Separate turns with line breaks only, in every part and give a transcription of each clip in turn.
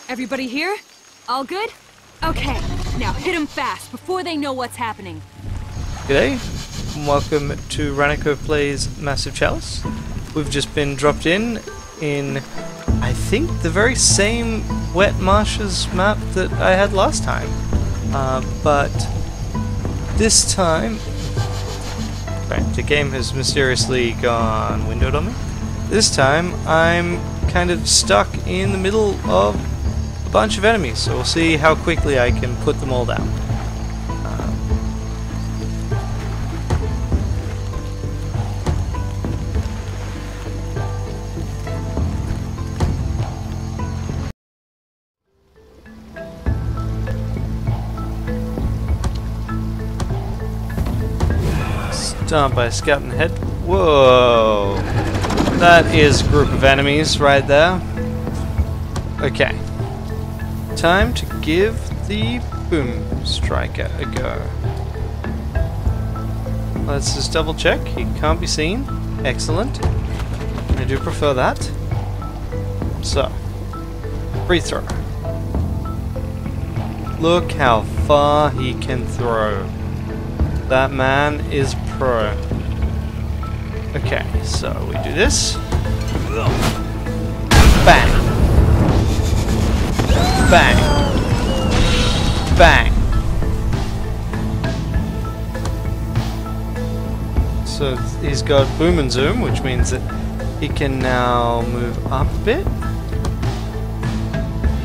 Everybody here? All good? Okay, now hit them fast before they know what's happening.
G'day, and welcome to Raniko Plays Massive Chalice. We've just been dropped in, I think, the very same Wet Marshes map that I had last time. But this time... Right, the game has mysteriously gone windowed on me. This time, I'm kind of stuck in the middle of a bunch of enemies, so we'll see how quickly I can put them all down. Start by scouting ahead. Whoa! That is a group of enemies right there. Okay. Time to give the Boomstriker a go. Let's just double check. He can't be seen. Excellent. I do prefer that. So. Free throw. Look how far he can throw. That man is pro. Okay, so we do this. Bang. Bang. Bang. So he's got boom and zoom, which means that he can now move up a bit.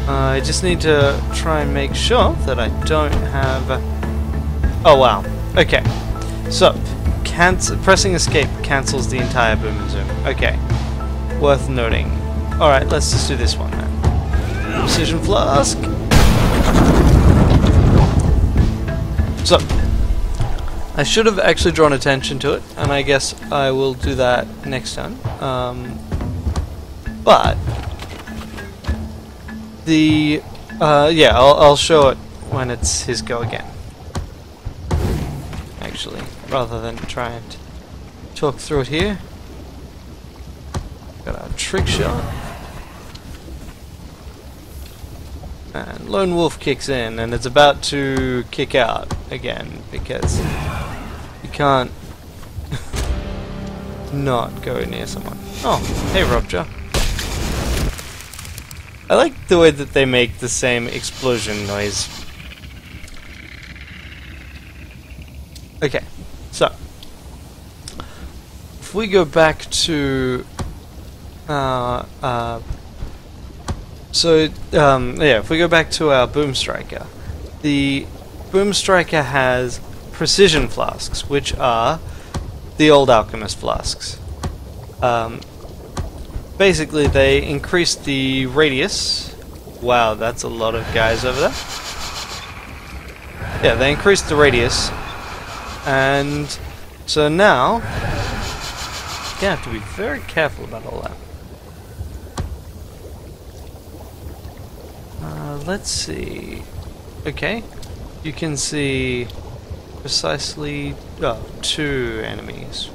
I just need to try and make sure that I don't have... Oh wow. Okay. So, pressing escape cancels the entire boom and zoom. Okay. Worth noting. Alright, let's just do this one then. Precision flask. So, I should have actually drawn attention to it, and I guess I will do that next time. But the yeah, I'll show it when it's his go again. Actually, rather than try and talk through it here. Got our trick shot. And Lone Wolf kicks in, and it's about to kick out again, because you can't not go near someone. Oh, hey Robja. I like the way that they make the same explosion noise. Okay, so if we go back to yeah, if we go back to our Boomstriker, the Boomstriker has precision flasks, which are the old alchemist flasks. Basically, they increase the radius. Wow, that's a lot of guys over there. Yeah, they increase the radius. And so now, you have to be very careful about all that. Let's see. Okay, you can see precisely 2 enemies.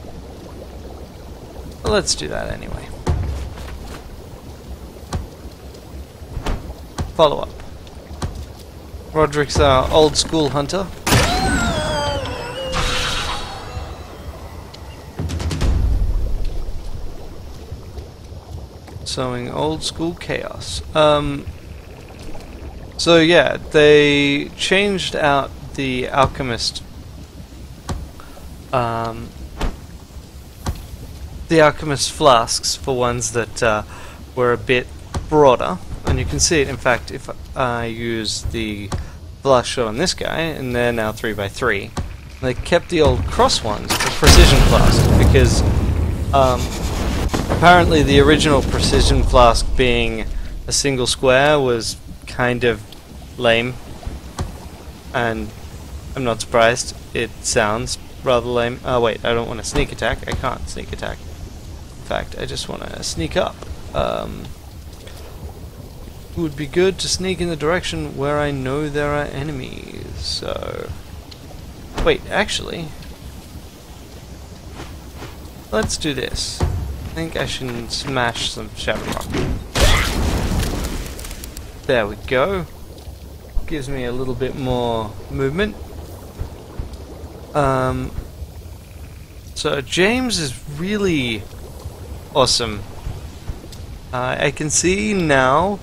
Well, let's do that anyway. Follow up. Roderick's our old school hunter. Sowing old school chaos. So yeah, they changed out the alchemist flasks for ones that were a bit broader, and you can see it. In fact, if I use the flask shot on this guy, and they're now 3x3, they kept the old cross ones for precision flask because. Apparently the original precision flask being a single square was kind of lame, and I'm not surprised. It sounds rather lame. Oh wait, I don't want to sneak attack. I can't sneak attack. In fact, I just want to sneak up. It would be good to sneak in the direction where I know there are enemies. So, wait, actually, let's do this. I think I should smash some Shadow Rock. There we go. Gives me a little bit more movement. So James is really awesome. I can see now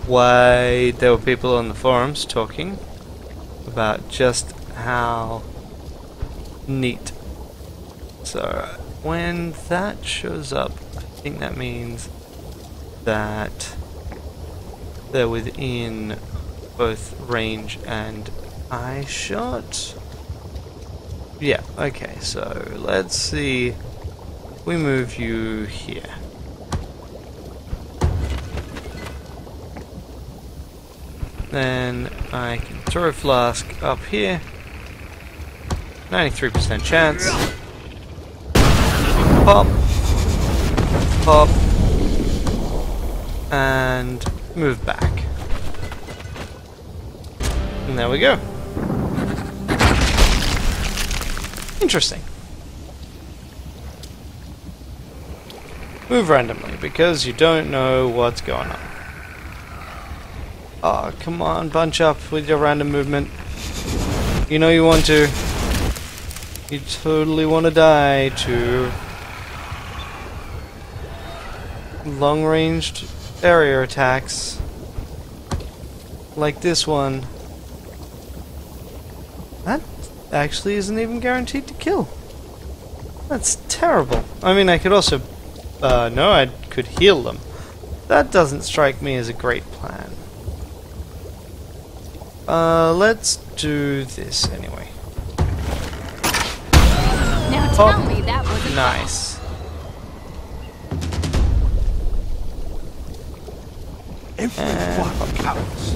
why there were people on the forums talking about just how neat. So when that shows up, I think that means that they're within both range and eye shot. Yeah, okay, so let's see. We move you here. Then I can throw a flask up here. 93% chance. Pop. Pop. And move back. And there we go. Interesting. Move randomly because you don't know what's going on. Oh, come on, bunch up with your random movement. You know you want to. You totally want to die to long-ranged area attacks like this one. That actually isn't even guaranteed to kill. That's terrible. I mean, I could also... no, I could heal them. That doesn't strike me as a great plan. Let's do this anyway.
Now tell me that wasn't
nice.
Everyone counts.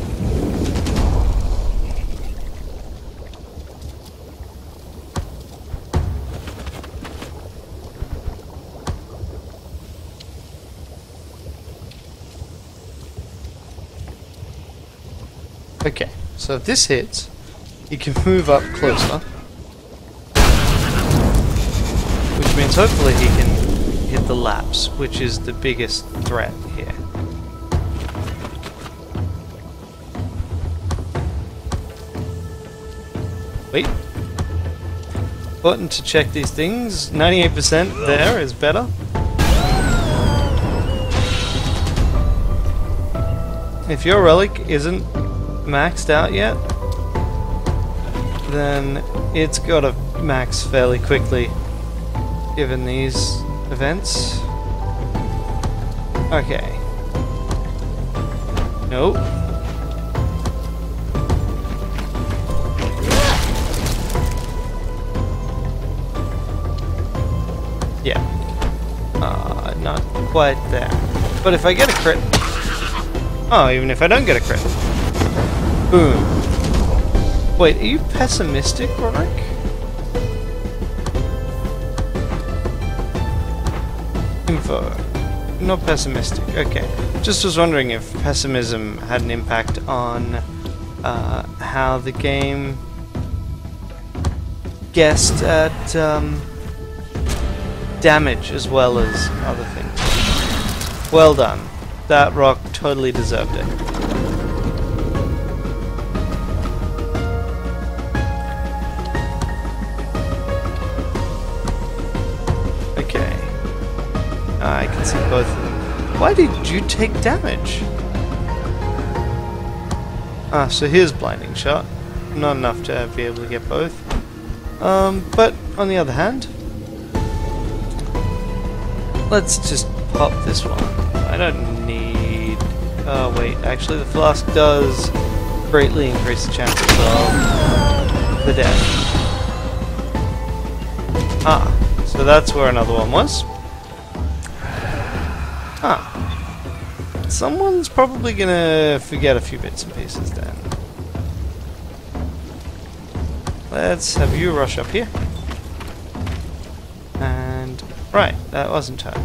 Okay, so if this hits, he can move up closer. Which means hopefully he can hit the laps, which is the biggest threat here. Wait. Button to check these things. 98% there is better. If your relic isn't maxed out yet, then it's gotta max fairly quickly given these events. Okay. Nope. Yeah. Not quite there. But if I get a crit... Oh, even if I don't get a crit. Boom. Wait, are you pessimistic, Roderick? Info. Not pessimistic. Okay. Just was wondering if pessimism had an impact on how the game guessed at damage as well as other things. Well done. That rock totally deserved it. Okay. I can see both of them. Why did you take damage? Ah, so here's blinding shot. Not enough to be able to get both. But on the other hand, let's just pop this one. I don't need... Oh wait, actually the flask does greatly increase the chances of the death. Ah, so that's where another one was. Ah. Someone's probably gonna forget a few bits and pieces then. Let's have you rush up here. And... right, that wasn't her.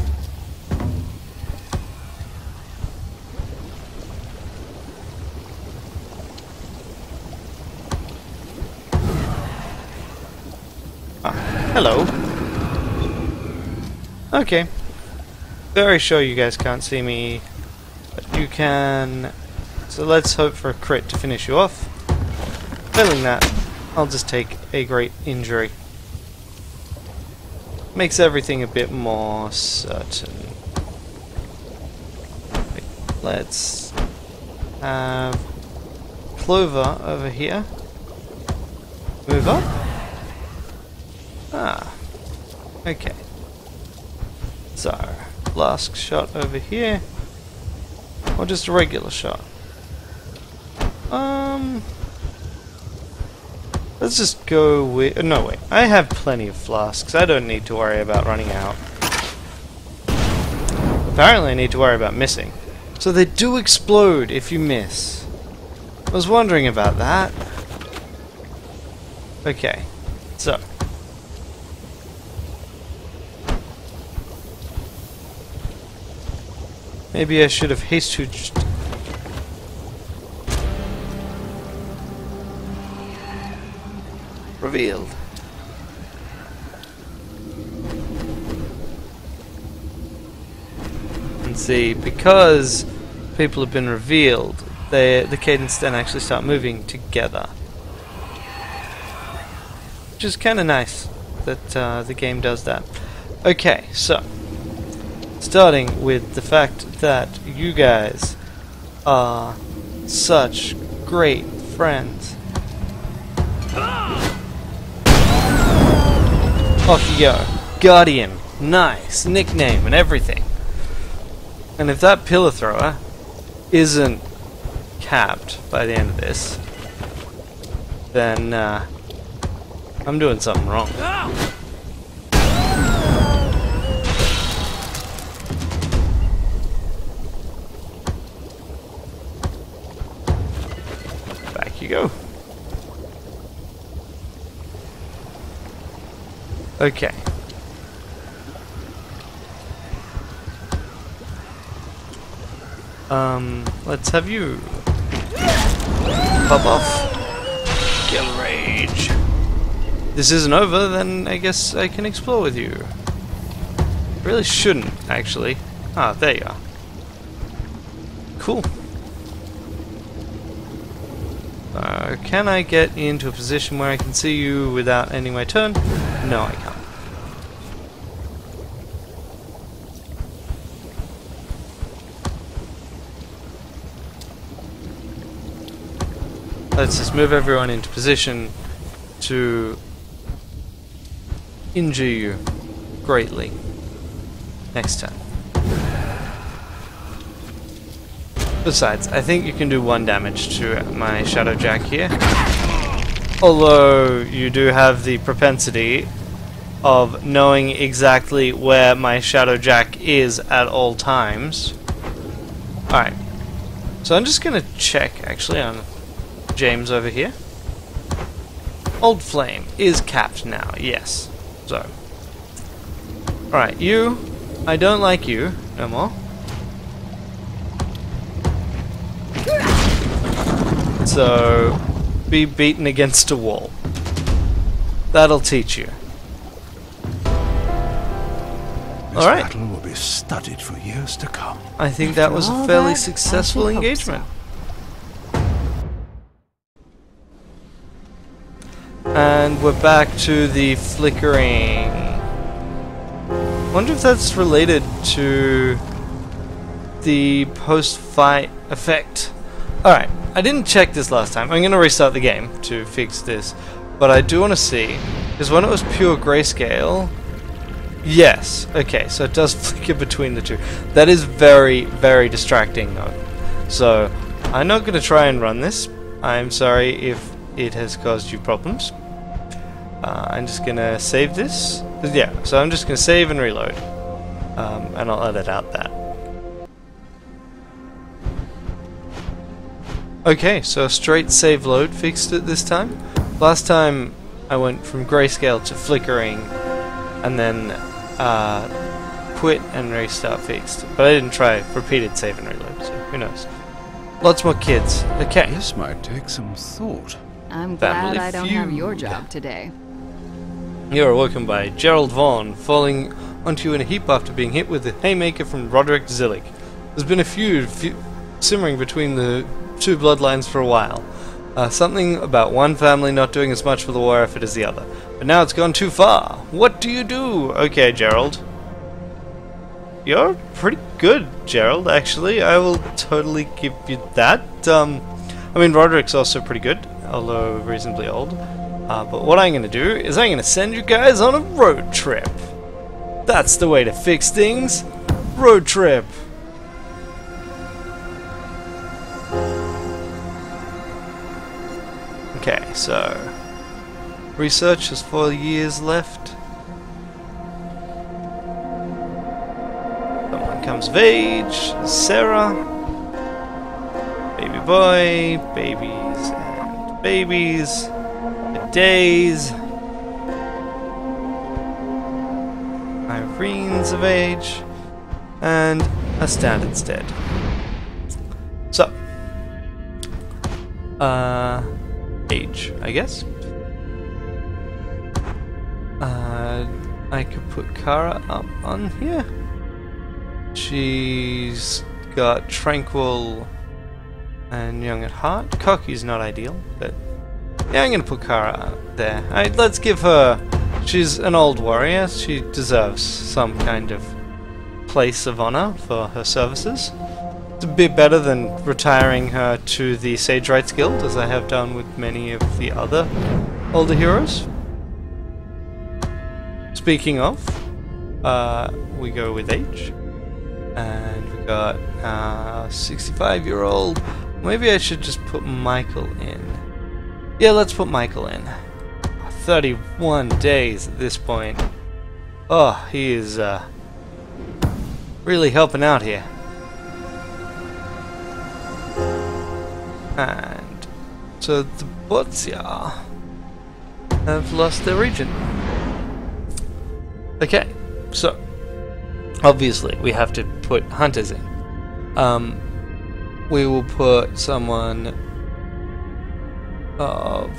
Hello. Okay. Very sure you guys can't see me, but you can so let's hope for a crit to finish you off. Failing that, I'll just take a great injury. Makes everything a bit more certain. Let's have Clover over here. Move up. Ah. Okay. So, flask shot over here. Or just a regular shot. Let's just go with... no, wait. I have plenty of flasks. I don't need to worry about running out. Apparently I need to worry about missing. So they do explode if you miss. I was wondering about that. Okay. So. Maybe I should have haste-hooched. Revealed. And see, because people have been revealed, the cadence then actually start moving together. Which is kind of nice that the game does that. Okay, so starting with the fact that you guys are such great friends. Off you go. Guardian. Nice. Nickname and everything. And if that pillar thrower isn't capped by the end of this, then I'm doing something wrong. Back you go. Okay. Let's have you pop off. Kill rage. This isn't over, then I guess I can explore with you. Really shouldn't, actually. Ah, there you are. Cool. Can I get into a position where I can see you without ending my turn? No, I can't. Let's just move everyone into position to injure you greatly next time. Besides, I think you can do 1 damage to my Shadow Jack here. Although you do have the propensity of knowing exactly where my Shadow Jack is at all times. Alright. So I'm just gonna check actually on James over here. Old Flame is capped now, yes. So. Alright, you. I don't like you no more. So, be beaten against a wall. That'll teach you.
This battle will be studied for years to come.
I think that was a fairly successful engagement. And we're back to the flickering. Wonder if that's related to the post-fight effect. Alright, I didn't check this last time. I'm going to restart the game to fix this. But I do want to see, because when it was pure grayscale... Yes, okay, so it does flicker between the two. That is very, very distracting though. So, I'm not going to try and run this. I'm sorry if it has caused you problems. I'm just going to save this. Yeah, so I'm just going to save and reload. And I'll edit out that. Okay, so a straight save load fixed it this time. Last time I went from grayscale to flickering and then quit and restart fixed. But I didn't try repeated save and reload, so who knows. Lots more kids. Okay.
This might take some thought.
I'm glad I don't have your job today.
You're awoken by Gerald Vaughn falling onto you in a heap after being hit with a haymaker from Roderick Zillick. There's been a feud simmering between the two bloodlines for a while. Something about one family not doing as much for the war effort as the other. But now it's gone too far. What do you do? Okay, Gerald. You're pretty good, Gerald, actually. I will totally give you that. I mean, Roderick's also pretty good, although reasonably old. But what I'm going to do is I'm going to send you guys on a road trip. That's the way to fix things. Road trip. Okay, so research has 4 years left. Someone comes of age. Sarah. Baby boy. Babies and babies. Days. Irene's of age. And a standard's dead. So. Age, I guess. I could put Kara up on here. She's got tranquil and young at heart. Cocky's not ideal, but yeah, I'm gonna put Kara there. Let's give her. She's an old warrior. She deserves some kind of place of honor for her services. It's a bit better than retiring her to the Sage Rights Guild, as I have done with many of the other older heroes. Speaking of, we go with age, and we got 65-year-old. Maybe I should just put Michael in. Yeah, let's put Michael in. 31 days at this point. Oh, he is really helping out here. And so the Botsia have lost their region. Okay, so obviously we have to put hunters in. We will put someone of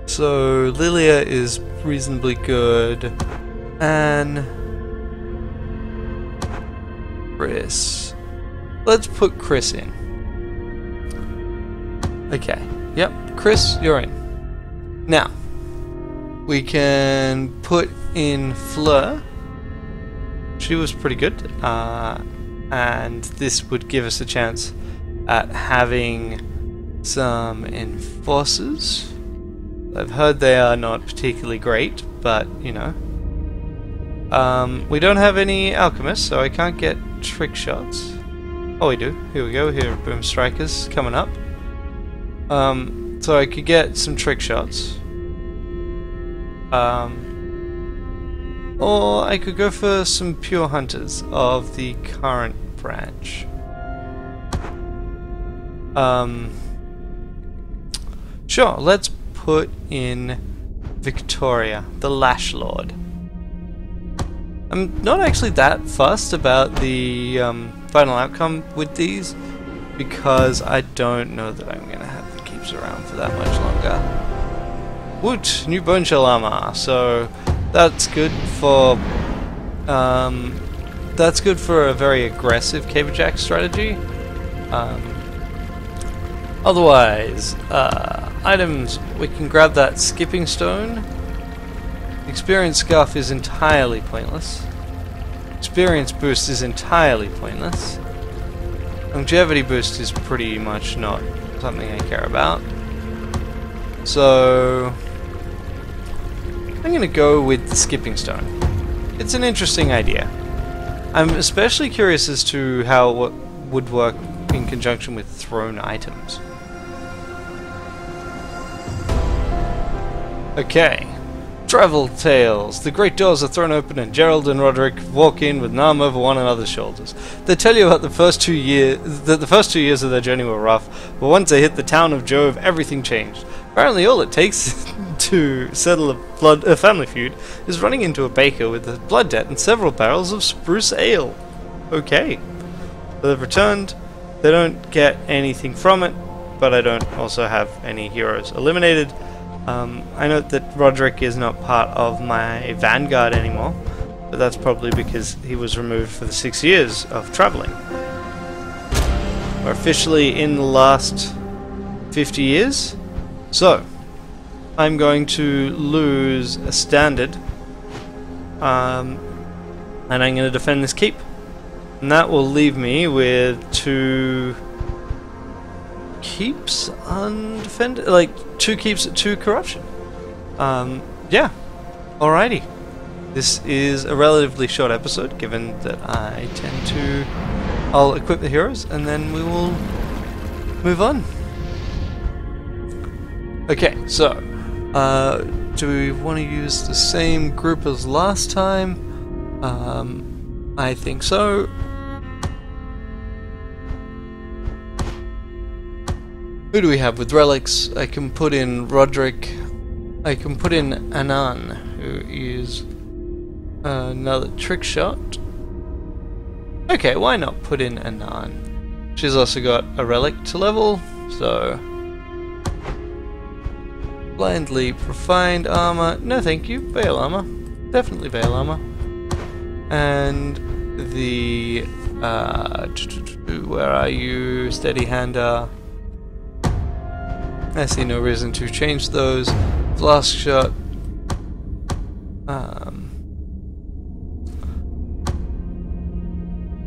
So Lilia is reasonably good, and Chris. Let's put Chris in. Okay. Yep. Chris, you're in. Now, we can put in Fleur. She was pretty good. And this would give us a chance at having some enforcers. I've heard they are not particularly great, but, you know. We don't have any alchemists, so I can't get trick shots. Oh, we do. Here we go. Here are Boomstrikers coming up. So I could get some trick shots. Or I could go for some pure hunters of the current branch. Sure, let's put in Victoria, the Lash Lord. I'm not actually that fussed about the final outcome with these, because I don't know that I'm gonna have the keeps around for that much longer. Woot! New bone shell armor, so that's good for a very aggressive Caberjack strategy. Otherwise, items, we can grab that skipping stone. Experience scuff is entirely pointless. Experience boost is entirely pointless. Longevity boost is pretty much not something I care about. So I'm gonna go with the skipping stone. It's an interesting idea. I'm especially curious as to how it would work in conjunction with thrown items. Okay. Travel tales. The great doors are thrown open and Gerald and Roderick walk in with an arm over one another's shoulders. They tell you about the first 2 years, that the first 2 years of their journey were rough, but once they hit the town of Jove, everything changed. Apparently all it takes to settle a family feud is running into a baker with a blood debt and several barrels of spruce ale. Okay. So they've returned. They don't get anything from it, but I don't also have any heroes eliminated. I note that Roderick is not part of my vanguard anymore, but that's probably because he was removed for the 6 years of travelling. We're officially in the last 50 years, so I'm going to lose a standard, and I'm going to defend this keep, and that will leave me with 2 keeps undefended, like 2 keeps at 2 corruption. Yeah, alrighty. This is a relatively short episode, given that I tend to... I'll equip the heroes, and then we will move on. Okay, so, do we want to use the same group as last time? I think so. Who do we have with relics? I can put in Roderick. I can put in Anan, who is another trick shot. Okay, why not put in Anan? She's also got a relic to level, so... Blindly Profined Armor. No thank you. Veil Armor. Definitely Veil Armor. And the... where are you? Steady Hander. I see no reason to change those. Flask shot.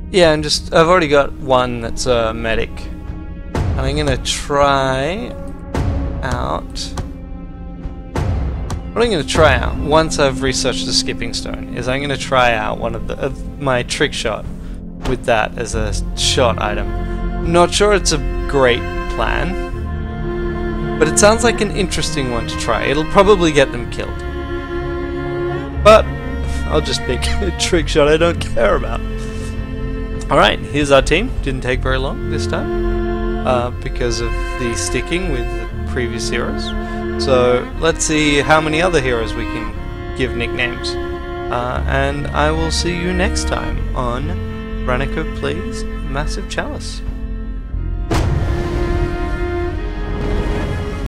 Yeah, and just I've already got one that's a medic, and I'm gonna try out. What I'm gonna try out once I've researched the skipping stone is I'm gonna try out one of the my trick shot with that as a shot item. Not sure it's a great plan, but it sounds like an interesting one to try. It'll probably get them killed. But I'll just pick a trick shot I don't care about. Alright, here's our team. Didn't take very long this time, because of the sticking with the previous heroes. So let's see how many other heroes we can give nicknames. And I will see you next time on Raniko Plays Massive Chalice.